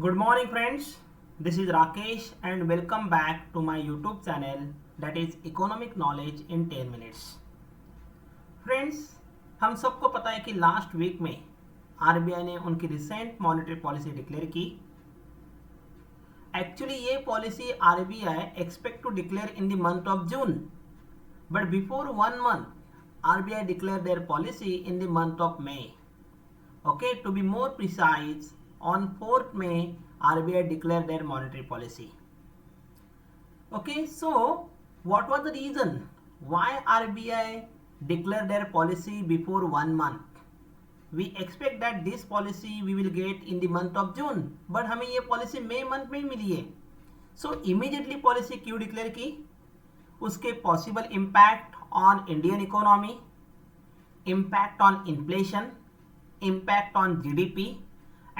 Good morning friends, this is Rakesh and welcome back to my YouTube channel that is Economic Knowledge in 10 minutes. Friends, हम सबको पता है कि last week में RBI ने उनकी रिसेंट मॉनेटरी पॉलिसी डिक्लेयर की. एक्चुअली ये policy RBI expect to declare in the month of June, but before 1 month RBI declare their policy in the month of May. Okay, to be more precise, on 4th May, RBI declared their monetary policy. Okay, so what was the reason why RBI declared their policy before 1 month? We expect that this policy we will get in the month of June, but हमें ये policy May month में मिली है. So immediately policy क्यों declare की? उसके possible impact on Indian economy, impact on inflation, impact on GDP,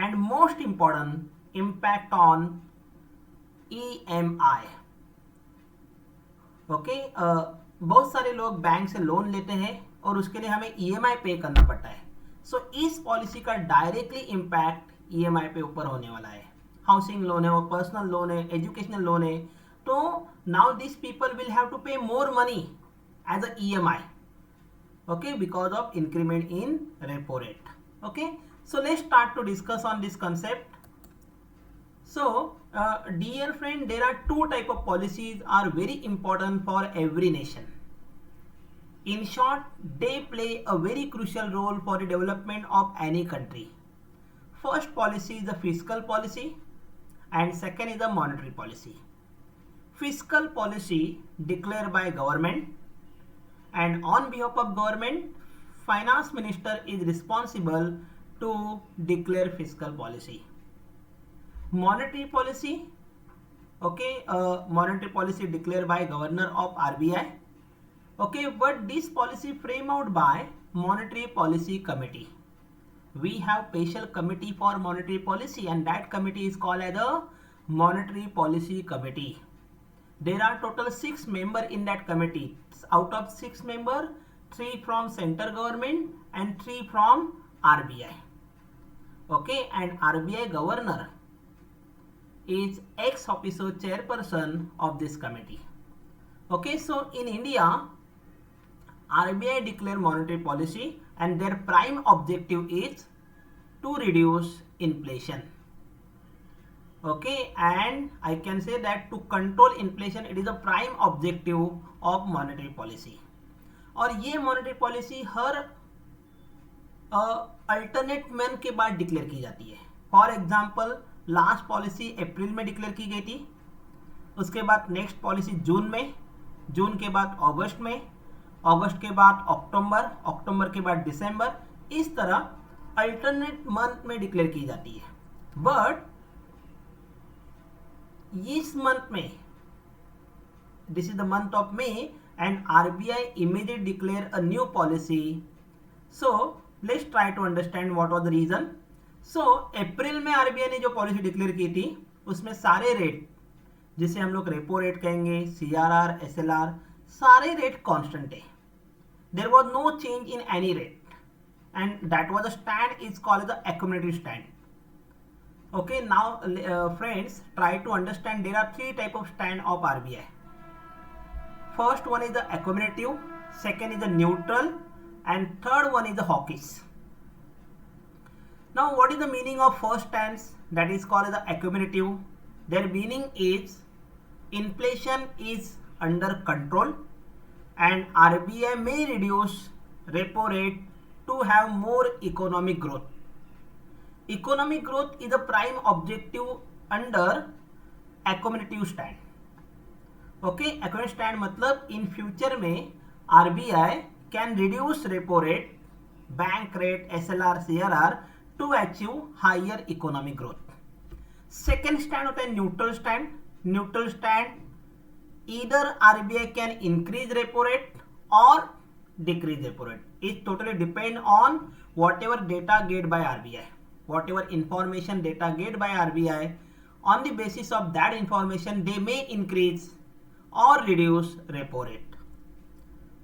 and most important impact on EMI. Okay, बहुत सारे लोग बैंक से लोन लेते हैं और उसके लिए हमें EMI पे करना पड़ता है. सो इस पॉलिसी का डायरेक्टली इम्पैक्ट EMI पे ऊपर होने वाला है. हाउसिंग लोन है, वो पर्सनल लोन है, एजुकेशनल लोन है, तो now this people will have to pay more money as a EMI, okay, because of increment in repo rate. Okay, so let's start to discuss on this concept. So dear friend, there are two type of policies are very important for every nation. In short, they play a very crucial role for the development of any country. First policy is the fiscal policy and second is the monetary policy. Fiscal policy declared by government, and on behalf of government, finance minister is responsible to declare fiscal policy. Monetary policy, okay, monetary policy declared by governor of RBI, okay, but this policy framed out by monetary policy committee. We have special committee for monetary policy and that committee is called as the monetary policy committee. There are total 6 members in that committee. Out of 6 members, 3 from central government and 3 from RBI. Okay, and RBI governor is ex officio chairperson of this committee. Okay, so in India, RBI declare monetary policy and their prime objective is to reduce inflation. Okay, and I can say that to control inflation, it is a prime objective of monetary policy. और ये monetary policy हर alternate month के बाद declare की जाती है. For example, last policy अप्रैल में declare की गई थी, उसके बाद नेक्स्ट पॉलिसी जून में, जून के बाद अगस्त में, अगस्त के बाद अक्टूबर, अक्टूबर के बाद दिसंबर, इस तरह अल्टरनेट मंथ में डिक्लेयर की जाती है. बट इस मंथ में, this is the month of may, and RBI immediately declare a new policy. So let's try to understand what was the reason. So अप्रैल में RBI ने जो पॉलिसी डिक्लेयर की थी उसमें सारे रेट, जिसे हम लोग रेपो रेट कहेंगे, CRR, SLR, सारे रेट कांस्टेंट है. There was no change in any rate and that was a stand is called the accumulative stand. Okay, now friends, try to understand there are 3 type of stand of RBI. First one is the accommodative, second is the neutral, and third one is the hawkish. Now what is the meaning of first stance, that is called the accommodative? Their meaning is inflation is under control and RBI may reduce repo rate to have more economic growth. Economic growth is the prime objective under accommodative stand. ओके, accommodative stand मतलब in future में RBI can reduce repo rate, bank rate, SLR, CRR to achieve higher economic growth. Second stand होता है neutral stand. Neutral stand either RBI can increase repo rate और decrease repo rate. It totally depend on whatever data get by RBI, whatever information data get by RBI. On the basis of that information they may increase or reduce repo rate.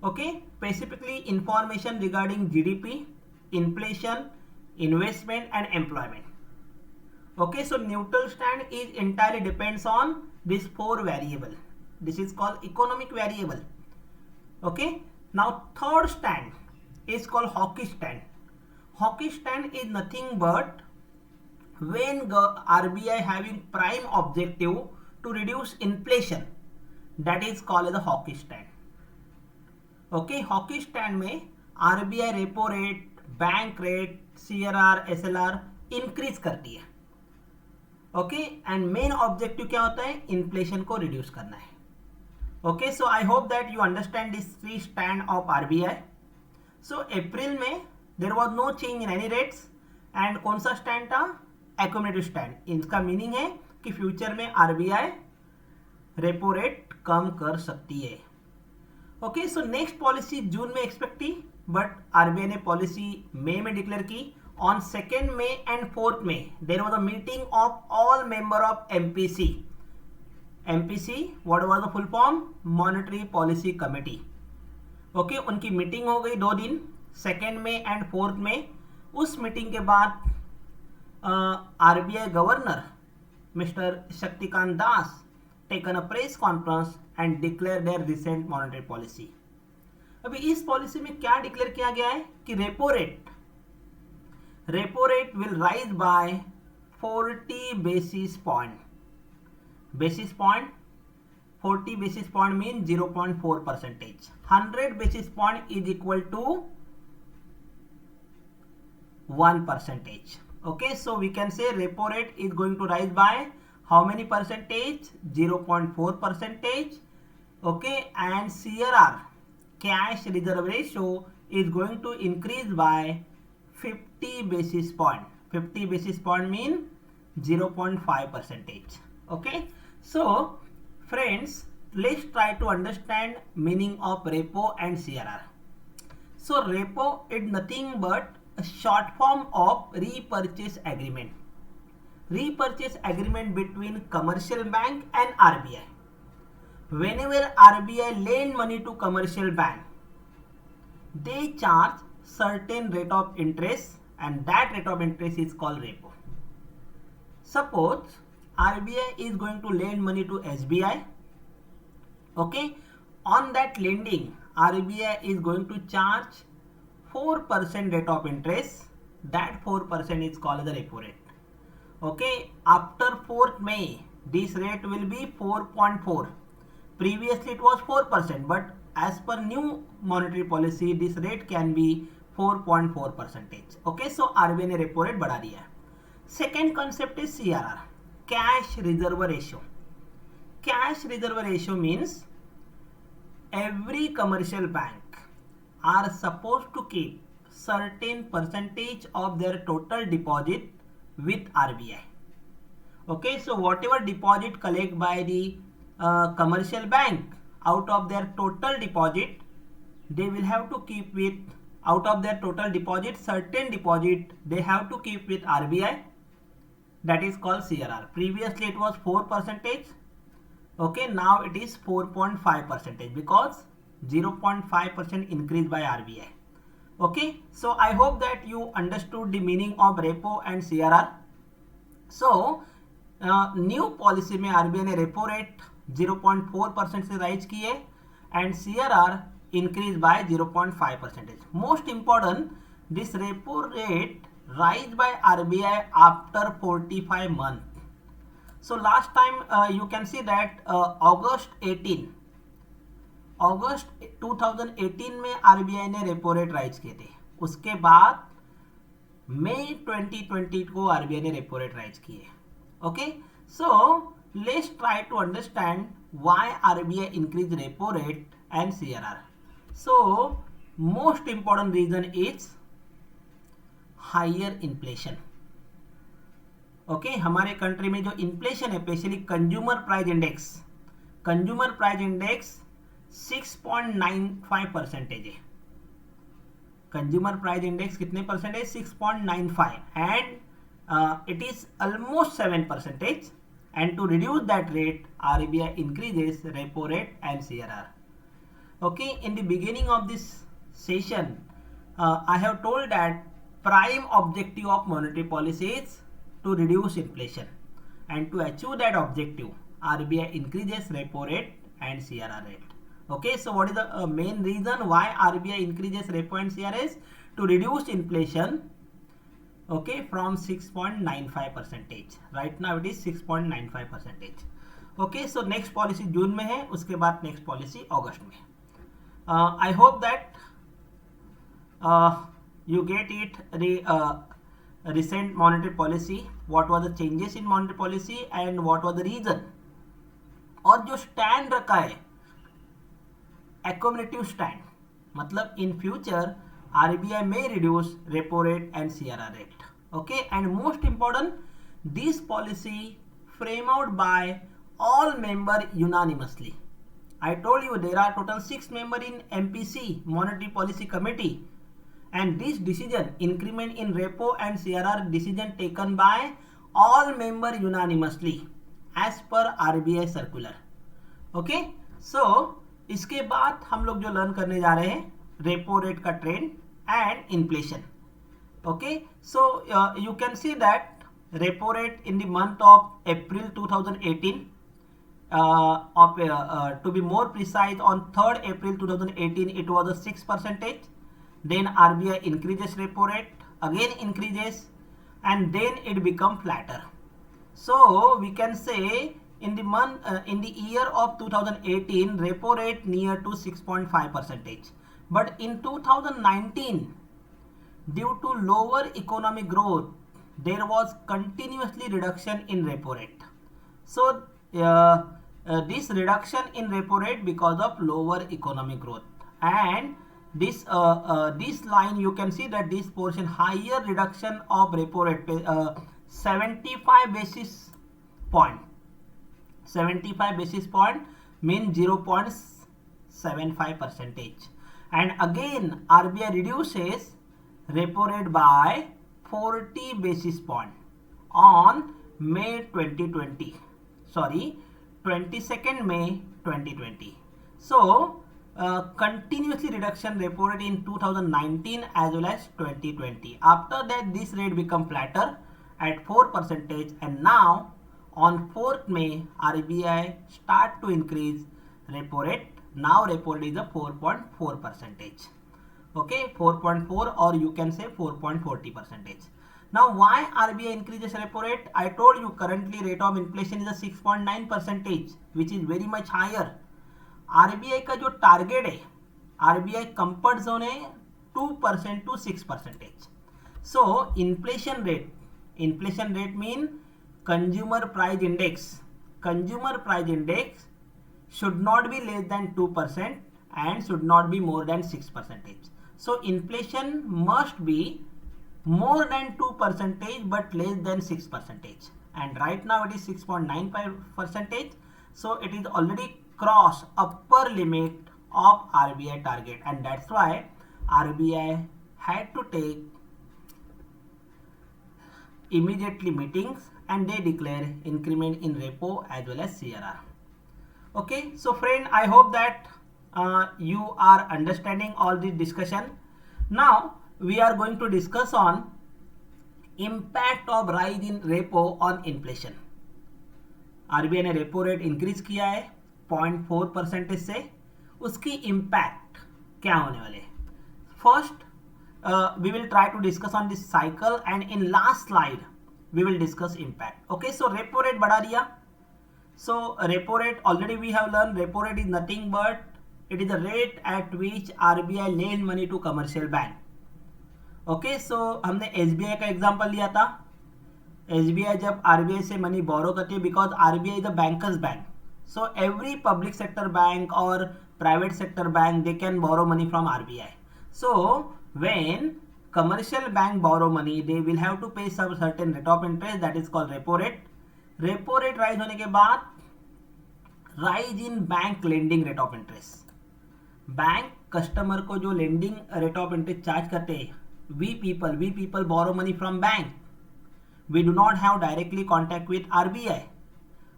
Okay, specifically information regarding GDP, inflation, investment and employment. Okay, so neutral stand is entirely depends on this four variable. This is called economic variable. Okay, now third stand is called hawkish stand. Hawkish stand is nothing but when RBI having prime objective to reduce inflation, that is called as a hawkish stand. Okay, hawkish stand में RBI repo rate, bank rate, CRR, SLR increase करती है. Okay, and main objective क्या होता है? Inflation को reduce करना है. Okay, so I hope that you understand this three stand of RBI. So April में there was no change in any rates, and कौन सा स्टैंड था? Accumulative stand. इसका मीनिंग है कि फ्यूचर में आरबीआई रेपो रेट कम कर सकती है. ओके, सो नेक्स्ट पॉलिसी जून में एक्सपेक्ट थी, बट आरबीआई ने पॉलिसी मई में डिक्लेयर की. On 2nd May and 4th May, there was a meeting of all member of MPC. MPC, what was the full form? Monetary Policy Committee. Okay, उनकी meeting हो गई 2 दिन, 2nd May and 4th May. उस meeting के बाद RBI governor mister Shaktikanta Das taken a press conference and declare there recent monetary policy. अभी इस policy में क्या डिक्लेयर किया गया है कि repo rate will rise by 40 basis point. 40 basis point means 0.4%. 100 basis point is equal to 1%. Okay, so we can say repo rate is going to rise by how many percentage? 0.4%. Okay, and CRR, cash reserve ratio, is going to increase by 50 basis point. 50 basis point mean 0.5%. Okay, so friends, let's try to understand meaning of repo and CRR. So repo is nothing but a short form of repurchase agreement. Repurchase agreement between commercial bank and RBI. Whenever RBI lend money to commercial bank, they charge certain rate of interest, and that rate of interest is called repo. Suppose RBI is going to lend money to SBI. Okay, on that lending RBI is going to charge 4% rate of interest. That 4% is called the repo rate. Okay, after 4th May this rate will be 4.4. Previously it was 4%, but as per new monetary policy this rate can be 4.4%. Okay, so RBI ने repo rate बढ़ा दिया है. Second concept is CRR, cash reserve ratio. Cash reserve ratio means every commercial bank are supposed to keep certain percentage of their total deposit with RBI. Okay, so whatever deposit collect by the commercial bank, out of their total deposit they will have to keep with, out of their total deposit, certain deposit they have to keep with RBI. That is called CRR. Previously it was 4%. Okay, now it is 4.5% because 0.5% increase by RBI. Okay, so I hope that you understood the meaning of repo and CRR. So new policy में RBI ने repo rate 0.4% से rise की है and CRR increase by 0.5%. Most important, this repo rate rise by RBI after 45 months. So last time you can see that August 2018 में RBI ने repo rate rise किए थे. उसके बाद मई 2020 को RBI ने रेपो रेट राइज किए. Okay, so let's try to understand why RBI increased repo rate and CRR. So most important reason is higher inflation. Okay, हमारे कंट्री में जो इन्फ्लेशन है, स्पेशली कंज्यूमर प्राइस इंडेक्स 6.95% है. Consumer price index कितने percent है? 6.95, and it is almost 7%. And to reduce that rate, RBI increases repo rate and CRR. Okay, in the beginning of this session, I have told that prime objective of monetary policy is to reduce inflation, and to achieve that objective, RBI increases repo rate and CRR rate. Okay, so what is the main reason why RBI increases repo and CRS? To reduce inflation, okay, from 6.95%. Right now it is 6.95%. Okay, so next policy जून में है, उसके बाद next policy अगस्त में. I hope that you get it. Recent monetary policy, what was the changes in monetary policy and what was the reason, और जो stand रखा है accommodative stand, मतलब in future RBI may reduce repo rate and CRR rate. Okay, and most important, this policy framed out by all member unanimously. I told you there are total 6 members in MPC, Monetary Policy Committee, and this decision, increment in repo and CRR decision taken by all member unanimously as per RBI circular. Okay, so इसके बाद हम लोग जो learn करने जा रहे हैं repo rate का trend and inflation. Okay, so you can see that repo rate in the month of April 2018, to be more precise, on 3rd April 2018 it was a 6%. Then RBI increases repo rate, again increases, and then it become flatter. So we can say in the year of 2018 repo rate near to 6.5%. But in 2019, due to lower economic growth, there was continuously reduction in repo rate. So this reduction in repo rate because of lower economic growth, and this line you can see that this portion higher reduction of repo rate 75 basis point. 75 basis point means 0.75%. And again RBI reduces repo rate by 40 basis point on May 2020. Sorry, 22nd May 2020. So continuously reduction repo rate in 2019 as well as 2020. After that this rate become flatter at 4%, and now on 4th May RBI start to increase repo rate. Now repo rate is a 4.4%. Okay, 4.4, or you can say 4.40%. Now why RBI increases repo rate? I told you currently rate of inflation is a 6.9%, which is very much higher. RBI का जो target है, RBI comfort zone है 2% to 6%. So inflation rate mean consumer price index. Consumer price index should not be less than 2% and should not be more than 6%. So inflation must be more than 2% but less than 6%. And right now it is 6.95%. So it is already crossed upper limit of RBI target, and that's why RBI had to take immediately meetings and they declare increment in repo as well as CRR. Okay, so friend, I hope that you are understanding all this discussion. Now we are going to discuss on impact of rise in repo on inflation. RBI ने repo rate increase किया है 0.4% से, उसकी impact क्या होने वाले. First we will try to discuss on this cycle, and in last slide we will discuss impact. Okay, so repo rate बढ़ा दिया. So repo rate already we have learned repo rate is nothing but it is the rate at which RBI lend money to commercial bank. Okay, so हमने SBI का example लिया था. SBI जब RBI से money borrow करती है, because RBI is a bankers bank, so every public sector bank or private sector bank they can borrow money from RBI. So when commercial bank borrow money, they will have to pay some certain rate of interest, that is called repo rate. Repo rate rise होने के बाद rise in bank lending rate of interest. Bank customer को जो lending rate of interest charge करते हैं, we people borrow money from bank. We do not have directly contact with RBI.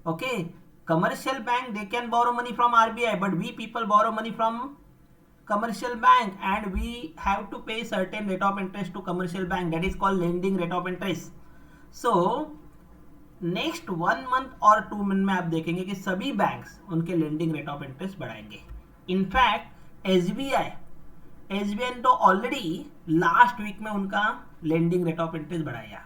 Okay, commercial bank they can borrow money from RBI, but we people borrow money from commercial bank, and we have to pay certain rate of interest to commercial bank, that is called lending rate of interest. So next 1 month और 2 month में आप देखेंगे कि सभी banks उनके lending rate of interest बढ़ाएंगे। In fact SBI ने तो ऑलरेडी लास्ट वीक में उनका लेंडिंग रेट ऑफ इंटरेस्ट बढ़ाया।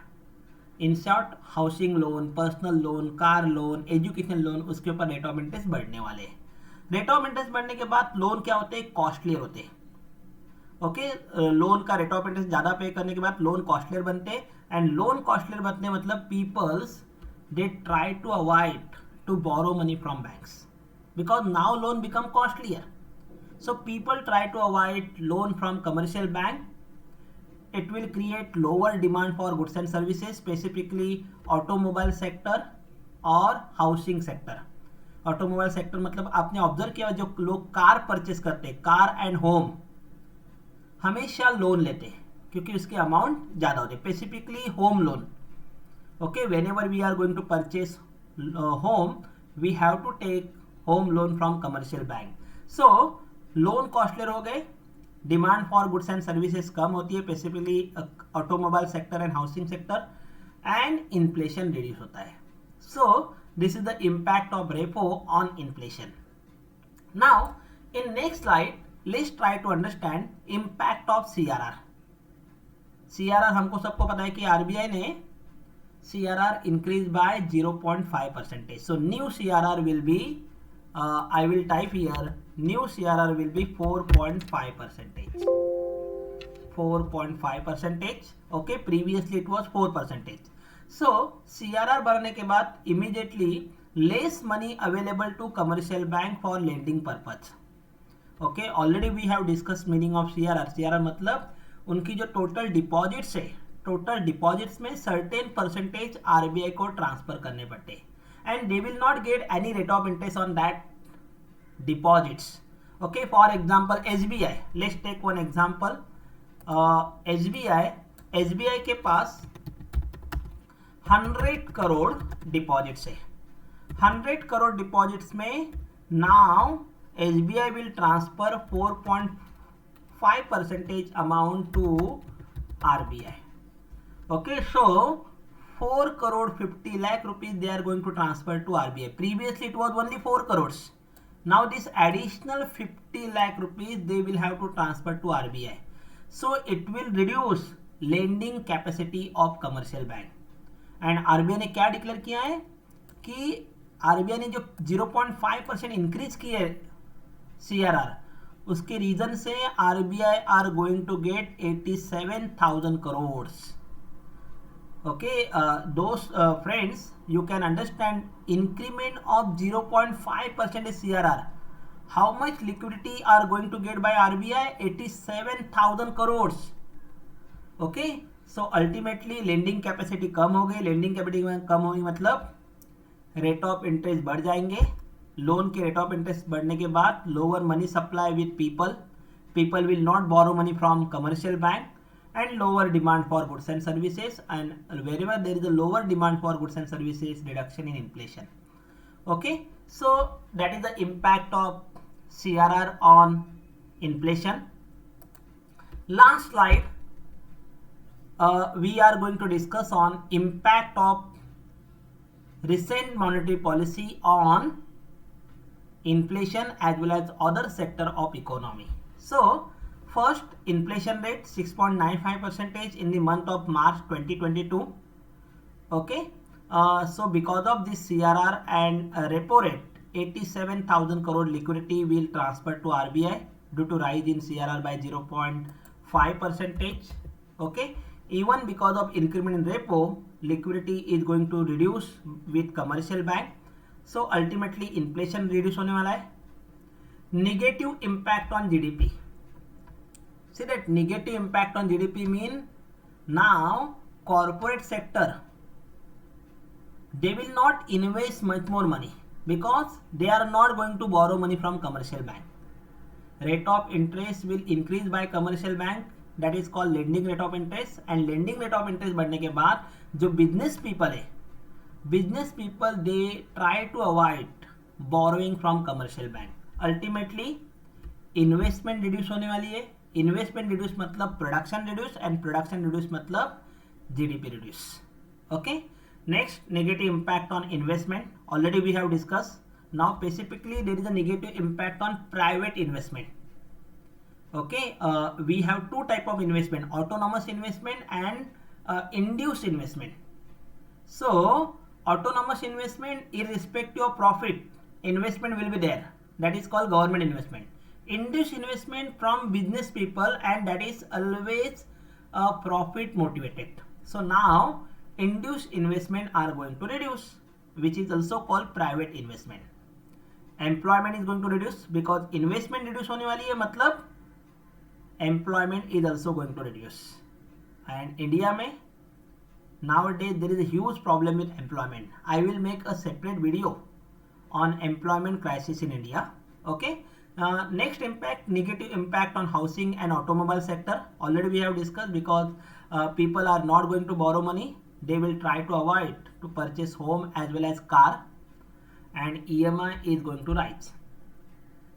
In short, housing loan, personal loan, car loan, education loan, उसके ऊपर रेट ऑफ इंटरेस्ट बढ़ने वाले हैं। रेट ऑफ इंटरेस्ट बढ़ने के बाद लोन क्या होते हैं? कॉस्टलियर होते हैं। ओके, लोन का रेट ऑफ इंटरेस्ट ज्यादा पे करने के बाद लोन कॉस्टलियर बनते हैं, एंड लोन कॉस्टलियर बनते मतलब peoples they try to avoid to borrow money from banks because now loan become costlier. So people try to avoid loan from commercial bank. It will create lower demand for goods and services, specifically automobile sector और housing sector. Automobile sector मतलब आपने observe किया जो लोग car purchase करते हैं, car and home, हमेशा loan लेते हैं क्योंकि उसके अमाउंट ज़्यादा होते हैं, specifically home loan. Okay, whenever we are going to purchase home we have to take home loan from commercial bank. So loan costlier हो गए, demand for goods and services कम होती है, specifically automobile sector and housing sector, and inflation reduce होता है. सो this is the impact of repo on inflation. Now in next slide let's try to understand impact of CRR. CRR हमको सबको पता है कि RBI ने CRR increase by 0.5%. So new CRR will be I will type here, new CRR will be 4.5%. 4.5%. Okay, previously it was 4%. So CRR बढ़ने के बाद immediately less money available to commercial bank for lending purpose. Okay, already we have discussed meaning of CRR. CRR मतलब उनकी जो total deposits है, total deposits में certain percentage RBI को transfer करने पड़ते and they will not get any rate of interest on that deposits. Okay, for example SBI, let's take one example. SBI के पास 100 करोड़ डिपॉजिट्स है. 100 करोड़ डिपॉजिट्स में now SBI will transfer 4.5% amount to RBI. Okay, so 4 crore 50 lakh rupees they are going to transfer to RBI. Previously it was only 4 crores. Now this additional 50 lakh rupees they will have to transfer to RBI. So it will reduce lending capacity of commercial bank. And RBI ने क्या declare किया है कि RBI ने जो 0.5% increase की है CRR, उसके रीजन से RBI are going to get 87,000 crore. Okay दोस्त friends, you can understand increment of 0.5% CRR, how much liquidity are going to get by RBI? 87,000 crore. Okay, so ultimately lending capacity कम हो गई. लेंडिंग कैपेसिटी कम होगी मतलब rate of interest बढ़ जाएंगे. Loan के rate of interest बढ़ने के बाद lower money supply with people will not borrow money from commercial bank and lower demand for goods and services, and wherever there is a lower demand for goods and services, reduction in inflation. Okay, so that is the impact of CRR on inflation. Last slide, we are going to discuss on impact of recent monetary policy on inflation as well as other sector of economy. So first, inflation rate 6.95% in the month of March 2022. Okay, so because of this CRR and repo rate, 87,000 crore liquidity will transfer to RBI due to rise in CRR by 0.5%. Okay, even because of increment in repo, liquidity is going to reduce with commercial bank. So ultimately inflation reduce होने वाला है. Negative impact on GDP. See that negative impact on GDP mean now corporate sector, they will not invest much more money because they are not going to borrow money from commercial bank. Rate of interest will increase by commercial bank, that is called lending rate of interest, and lending rate of interest बढ़ने के बाद जो business people है, business people they try to avoid borrowing from commercial bank. Ultimately investment reduce होने वाली है. Investment reduce मतलब production reduce, and production reduce मतलब GDP reduce. Okay, Next, negative impact on investment. Already we have discussed. Now specifically there is a negative impact on private investment. Okay, we have two type of investment: autonomous investment and induced investment. So autonomous investment, irrespective of profit, investment will be there. That is called government investment. Induced investment from business people, and that is always profit motivated. So now induced investment are going to reduce, which is also called private investment. Employment is going to reduce because investment reduce होने वाली है, मतलब employment is also going to reduce. And India में nowadays there is a huge problem with employment. I will make a separate video on employment crisis in India. Okay. Next impact, negative impact on housing and automobile sector. Already we have discussed, because people are not going to borrow money. They will try to avoid to purchase home as well as car, and EMI is going to rise.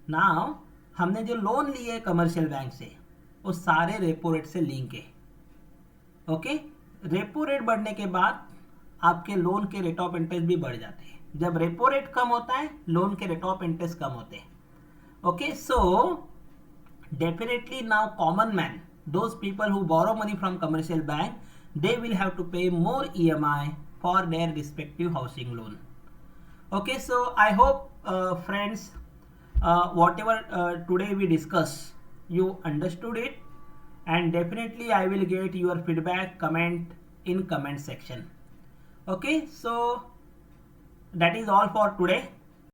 Now हमने जो loan लिए है commercial bank से, वो सारे repo rate से link है. Okay, repo rate बढ़ने के बाद आपके लोन के रेट ऑफ इंटरेस्ट भी बढ़ जाते हैं. जब रेपो रेट कम होता है, लोन के रेट ऑफ इंटरेस्ट कम होते हैं. Okay, so definitely now common man, those people who borrow money from commercial bank, they will have to pay more EMI for their respective housing loan. Okay, so I hope friends, whatever today we discuss, you understood it, and definitely I will get your feedback, comment in comment section. Okay, so that is all for today.